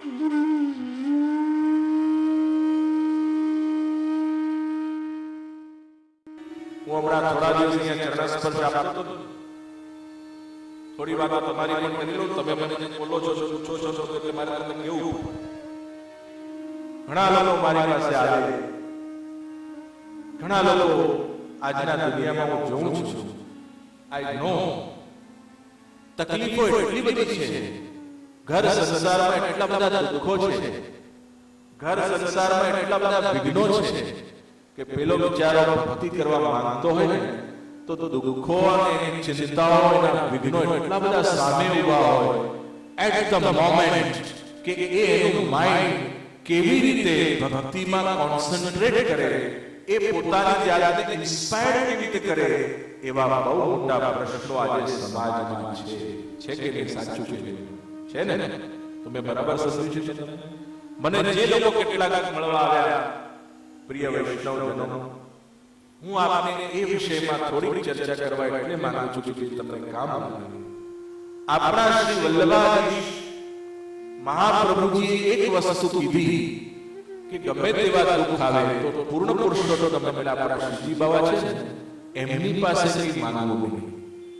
હું હમણાં થોડા દિવસ અહીંયા ચરણ સ્પર્શ આપતો હતો. થોડી વાત તમારી પણ કરી લઉં. તમે મને જે બોલો છો પૂછો છો એટલે મારે તમને કેવું. ઘણા લોકો મારી પાસે આવે, ઘણા લોકો આજના દુનિયામાં હું જોઉં છું. આઈ નો તકલીફો એટલી બધી છે, ઘર સંસારમાં એટલા બધા દુઃખો છે, ઘર સંસારમાં એટલા બધા વિઘ્નો છે કે પેલો બિચારો ભક્તિ કરવા માંગતો હોય ને તો દુઃખો અને ચિંતાઓ અને વિઘ્નો એટલા બધા સામે ઉભા હોય એટ ધ મોમેન્ટ કે એનું માઇન્ડ કેવી રીતે ભક્તિમાં કોન્સન્ટ્રેટ કરે, એ પોતાની જાતને ઇન્સ્પાયર કેવી રીતે કરે, એવા બહુ મોટા પ્રશ્નો આજે સમાજમાં છે કે નહીં? સાચું છે ને? તમે બરાબર સમજ્યું છે? મને જે લોકો કેટલાક મળવા આવ્યા, પ્રિય વૈષ્ણવજનો, હું આપને એ વિષયમાં થોડી ચર્ચા કરવા એટલે માંગુ છું કે તમને કામ લાગે. આપણા શ્રી વલ્લભાધીશ મહાપ્રભુજીએ એક વસ્તુ કીધી કે ગમે તેવા દુઃખ આવે તો પૂર્ણ પુરુષોત્તમ તમે આપણા શ્રીજી બાવા છે ને, એમની પાસે કંઈ માંગવું નહીં.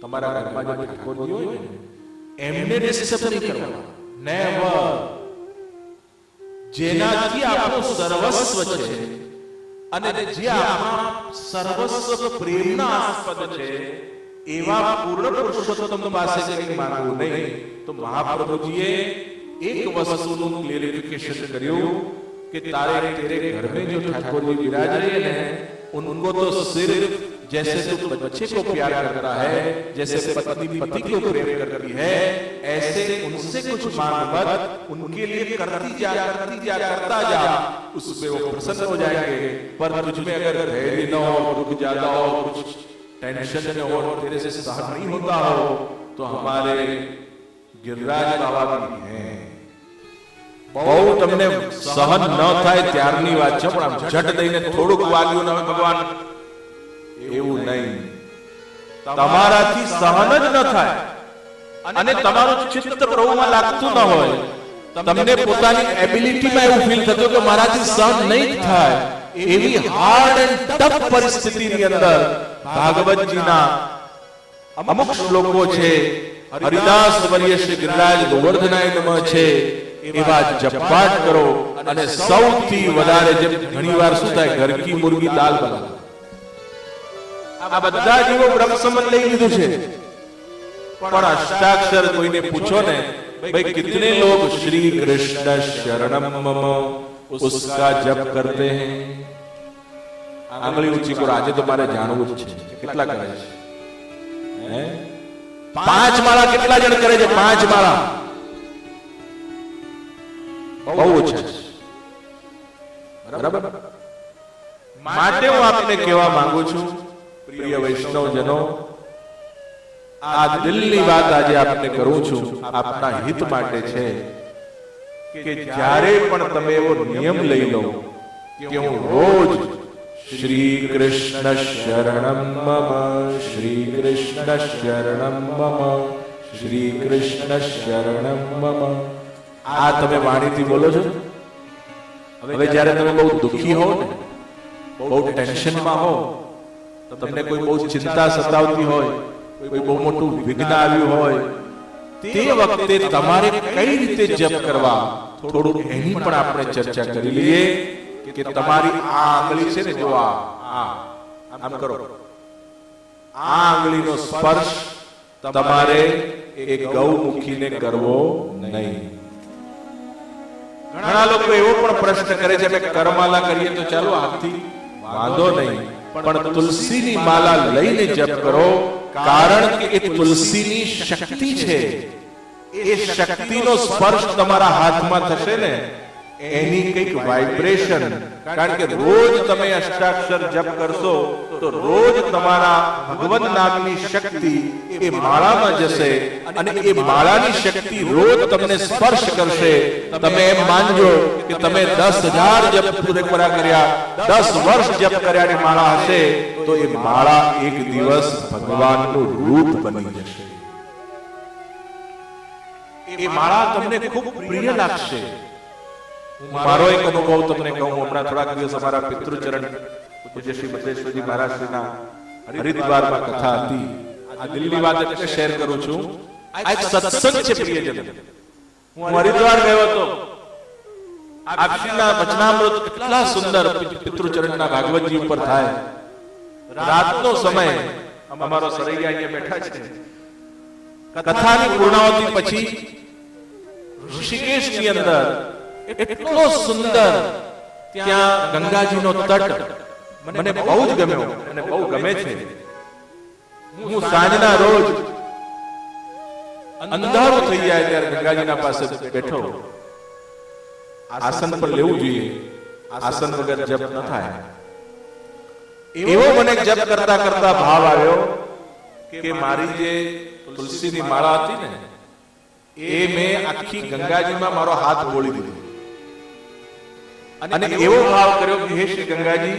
તમારા ઘરમાં જો ઠાકોરજી હોય ને, એમને ડિસ્ટર્બ નહીં કરવા. નેવર. જેનાથી આપણું સર્વસ્વ છે અને જે આપણા સર્વસ્વ પ્રેમના આસ્પદ છે, એવા પૂર્ણ પુરુષોત્તમ પાસે કંઈ માંગવું નહીં. તો મહાપ્રભુજીએ એક વસ્તુનું ક્લેરિફિકેશન કર્યું कि तारे तेरे घर में जो ठाकुर जी विराज रहे हैं उनको तो सिर्फ जैसे तू बच्चे को प्यार करता है, जैसे पत्नी पति को प्रेम करती है, ऐसे उनसे कुछ मांग मत, उनके लिए करती जा करता जा, उसमें वो प्रसन्न हो जाएंगे. पर तुझ में अगर धैर्य न हो, दुख ज्यादा हो, कुछ टेंशन न हो, तेरे से सहन नहीं होता हो, तो हमारे गिरिराज बाबा की है. બહુ તમને સહન ન થાય ત્યારની વાત છે, પણ આમ ઝટ દઈને થોડુંક વાગ્યું ને ભગવાન એવું નહીં. તમારાથી સહન જ ન થાય અને તમારું ચિત્ત પ્રભુમાં લાગતું ન હોય, તમને પોતાની એબિલિટીમાં એવું ફીલ થતું કે મારાથી સહન નહીં થાય, એવી હાર્ડ એન્ડ ટફ પરિસ્થિતિની અંદર ભાગવતજીના અમુક શ્લોકો છે, હરિદાસ વર્ય શ્રી ગિરિરાજ ગોવર્ધનાય નમઃ છે, એવા જપપાઠ કરો. અને સૌથી વધારે જેમ ઘણીવાર શું થાય, ઘર કી મુર્ગી દાલ બના, આ બધા જીવો બ્રહ્મ સંબંધ લઈ લીધું છે, પણ અષ્ટાક્ષર કોઈને પૂછો ને, ભાઈ કિતને લોગ શ્રી કૃષ્ણ શરણમ મમ उसका जप करते हैं? आंगली ऊंची करो. આજે તો મારે જાણવું જ છે કેટલા કરે છે. 5 માળા કેટલા જણ કરે છે? 5 માળા બહુ ઓછા છે. બરાબર. માટે હું આપને કહેવા માંગુ છું, પ્રિય વૈષ્ણવજનો, આ દિલની વાત આજે આપને કરું છું, આપના હિત માટે છે કે જ્યારે પણ તમે એવો નિયમ લઈ લો કે હું રોજ શ્રી કૃષ્ણ શરણમ મમ, શ્રી કૃષ્ણ શરણમ મમ, શ્રી કૃષ્ણ શરણમ મમ, આ તમે વાણીથી બોલો છો. હવે જ્યારે તમે બહુ દુઃખી હો ને, બહુ ટેન્શનમાં હો, તમને કોઈ બહુ ચિંતા સતાવતી હોય, કોઈ બહુ મોટું વિઘ્ન આવ્યું હોય, તે વખતે તમારે કઈ રીતે જપ કરવા, થોડું એની પણ આપણે ચર્ચા કરી લઈએ. કે તમારી આ આંગળી છે ને, જો આમ કરો, આ આંગળીનો સ્પર્શ તમારે એક ગૌમુખીને કરવો નહીં. ઘણા લોકો એવો પણ પ્રશ્ન કરે છે, કે કરમાલા કરીએ તો ચાલો હાથથી, વાંધો નહીં, પણ તુલસીની માલા લઈને જપ કરો, કારણ કે એ તુલસીની શક્તિ છે. એ શક્તિનો સ્પર્શ તમારા હાથમાં થશે ને, એની કંઈક વાઇબ્રેશન, કારણ કે રોજ તમે અષ્ટાક્ષર જપ કરશો તો રોજ તમારા ભગવન નામની શક્તિ એ માળામાં જશે અને એ માળાની શક્તિ રોજ તમને સ્પર્શ કરશે. તમે એમ માનજો કે તમે 10,000 જપ પૂરા કર્યા, 10 વર્ષ જપ કર્યાની માળા હશે, તો એ માળા એક દિવસ ભગવાનનું રૂપ બની જશે. એ માળા તમને ખૂબ પ્રિય લાગશે. મારો એક અનુભવ તમને કહું. હમણાં થોડાક દિવસ અમારા પિતૃચરણ પૂજ્ય શ્રી બદ્રેશ્વરજી મહારાજશ્રીના હરિદ્વારમાં કથા હતી. આ દિલની વાત એટલે શેર કરું છું. આ એક સત્સંગ છે પ્રિયજન. હું હરિદ્વાર ગયો હતો. આપના વચનામૃત કેટલા સુંદર પિતૃચરણના ભાગવતજી ઉપર થાય. રાતનો સમય અમારો સરૈયા અહીંયા બેઠા છે. કથાની પૂર્ણાવતી પછી ઋષિકેશની અંદર એટલો સુંદર ત્યાં ગંગાજીનો તટ મને બહુ જ ગમ્યો અને બહુ ગમે છે. હું સાંજના રોજ અંધારું થઈ જાય ત્યારે ગંગાજીના પાસે બેઠો. આસન પર લેવું જોઈએ. આસન વગર જપ ન થાય. એવો મને જપ કરતા કરતા ભાવ આવ્યો કે મારી જે તુલસીની માળા હતી ને એ મેં આખી ગંગાજીમાં મારો હાથ બોળી દીધો અને એવો ભાવ કર્યો કે હે શ્રી ગંગાજી,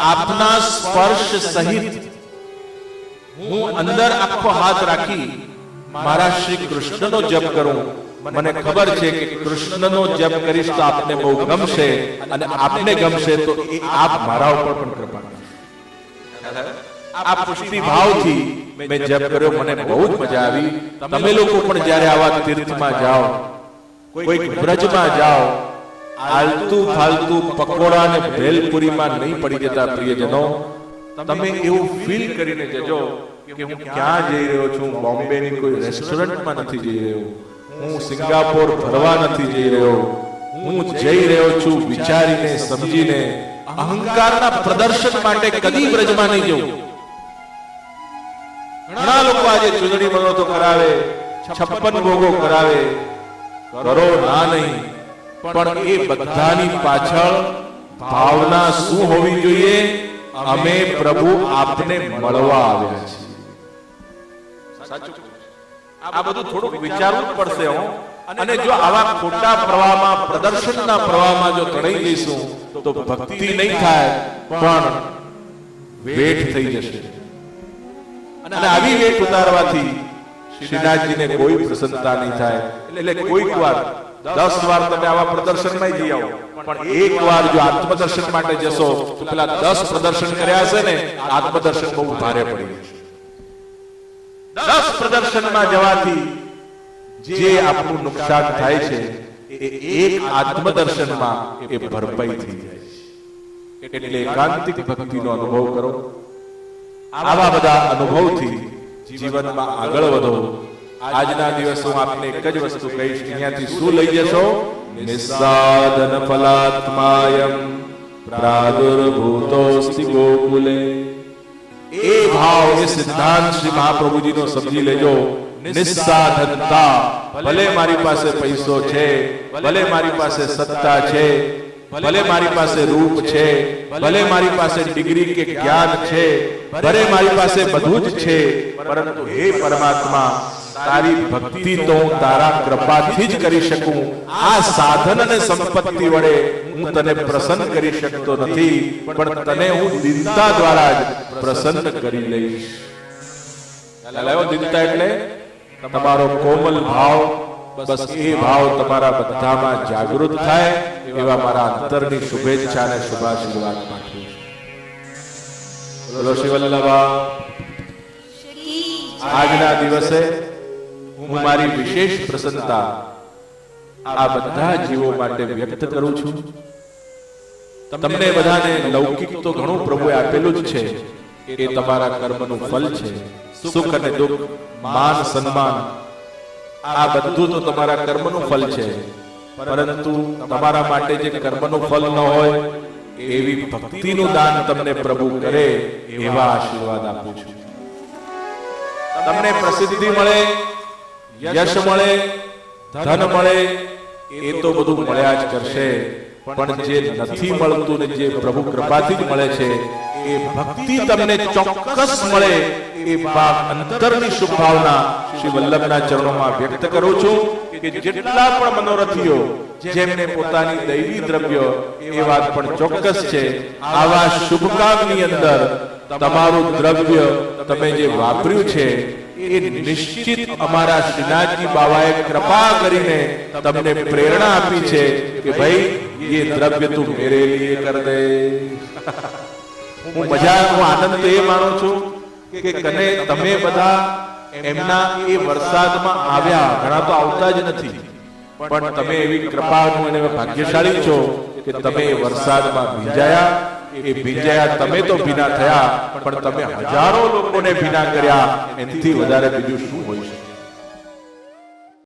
આપના સ્પર્શ સહિત હું અંદર આખો હાથ રાખી મારા શ્રી કૃષ્ણનો જપ કરું. મને ખબર છે કે કૃષ્ણનો જપ કરીશ તો આપને બહુ ગમશે અને આપને ગમશે તો એ આપ મારા ઉપર પણ કૃપા કરશો. આ પુષ્ટિ ભાવથી મેં જપ કર્યો. મને બહુ જ મજા આવી. તમે લોકો પણ જ્યારે આવા તીર્થમાં જાઓ, કોઈ બ્રજમાં જાઓ, આલતુ ફાલતુ પકોડા અને ભેલપુરીમાં નહીં પડી જતા પ્રિયજનો. તમે એવું ફીલ કરીને જજો કે હું ક્યાં જઈ રહ્યો છું. બોમ્બેની કોઈ રેસ્ટોરન્ટમાં નથી જઈ રહ્યો. હું સિંગાપોર ફરવા નથી જઈ રહ્યો. હું જઈ રહ્યો છું વિચારીને સમજીને. અહંકારના પ્રદર્શન માટે કદી બ્રજમાં નહીં જવું. ઘણા લોકો આજે ચૂંટણી મનોતો કરાવે, 56 ભોગો કરાવે. કરો ના નહીં, પણ એ બધાની પાછળ ભાવના શું હોવી જોઈએ? અમે પ્રભુ આપને મળવા આવ્યા છીએ. સાચું. આ બધું થોડુંક વિચારવું જ પડશે. અને જો આવા ખોટા પ્રવાહમાં, પ્રદર્શનના પ્રવાહમાં જો તણાઈ જઈશું તો ભક્તિ નહીં થાય પણ વેઠ થઈ જશે. અને આવી વેઠ ઉતારવાથી શ્રીનાથજીને કોઈ પ્રસન્નતા નહીં થાય. એટલે કોઈક વાર 10 વાર તમે આવા પ્રદર્શનમાં જઈ આવો, પણ એક વાર જો આત્મદર્શન માટે જશો તો પેલા 10 પ્રદર્શન કર્યા હશે ને, આત્મદર્શન બહુ ભારે પડી જશે. 10 પ્રદર્શનમાં જવાથી જે આપણું નુકસાન થાય છે એ એક આત્મદર્શનમાં એ ભરપાઈ થઈ જાય છે. એટલે એકાંતિક ભક્તિનો અનુભવ કરો. આવા બધા અનુભવથી જીવનમાં આગળ વધો. આજના દિવસ હું આપને એક જ વસ્તુ કહીશ. અહીંયાથી શું લઈ જશો? નિસ્સાધન ફલાત્માયમ પ્રાદુર્ભૂતોસ્તિ ગોકુલે. એ ભાવ, એ સિદ્ધાંત શ્રી મહાપ્રભુજીનો સમજી લેજો. નિસ્સાધનતા. ભલે મારી પાસે પૈસો છે, ભલે મારી પાસે સત્તા છે, ભલે મારી પાસે રૂપ છે, ભલે મારી પાસે ડિગ્રી કે જ્ઞાન છે, ભલે મારી પાસે બધું જ છે, પરંતુ હે પરમાત્મા, તારી ભક્તિ તો હું તારા કૃપાથી જ કરી શકું. આ સાધન અને સંપત્તિ વડે હું તને પ્રસન્ન કરી શકતો નથી, પણ તને હું દીનતા દ્વારા જ પ્રસન્ન કરી લઈશ. દીનતા એટલે તમારો કોમલ ભાવ. બસ એ ભાવ તમારા બધામાં જાગૃત થાય એવા મારા અંતરની શુભેચ્છા અને શુભાશીર્વાદ પાઠવું છું. બોલો શ્રી વલ્લભા. આજના દિવસે હું મારી વિશેષ પ્રસન્નતા આ બધા જીવો માટે વ્યક્ત કરું છું. તમને બધાને લૌકિક તો ઘણું પ્રભુએ આપેલું જ છે. એ તમારા કર્મનું ફલ છે. સુખ અને દુઃખ, માન સન્માન, આ બધું તો તમારા કર્મનું ફલ છે. પરંતુ તમારા માટે જે કર્મનું ફલ ન હોય એવી ભક્તિનું દાન તમને પ્રભુ કરે એવા આશીર્વાદ આપું છું. તમને પ્રસિદ્ધિ મળે, યશ મળે, ધન મળે, એ તો બધું મળ્યા જ કરશે. પણ જે નથી મળતું ને જે પ્રભુ કૃપાથી જ મળે છે એ ભક્તિ તમને ચોક્કસ મળે એ અંતરની શુભ ભાવના શ્રી વલ્લભના ચરણોમાં વ્યક્ત કરું છું કે જેટલા પણ મનોરથીઓ જેમને પોતાની દૈવી દ્રવ્ય એ વાત પણ ચોક્કસ છે, આવા શુભ કામની અંદર તમારું દ્રવ્ય તમે જે વાપર્યું છે એ નિશ્ચિત અમારા શ્રીનાથજી બાવાએ કૃપા કરીને તમને પ્રેરણા આપી છે કે ભાઈ ये દ્રવ્ય તું મેરે लिए कर दे। હું આનંદ એ માનું છું કે કને તમે બધા એમના એ વરસાદમાં આવ્યા, ઘણા તો આવતા જ નથી, પણ તમે એવી કૃપાનું અને ભાગ્યશાળી છો કે તમે એ વરસાદમાં ભીંજાયા। એ ભીંજાયા તમે તો ભીના થયા, પણ તમે હજારો લોકોને ભીના કર્યા, એનાથી વધારે બીજું શું હોય છે?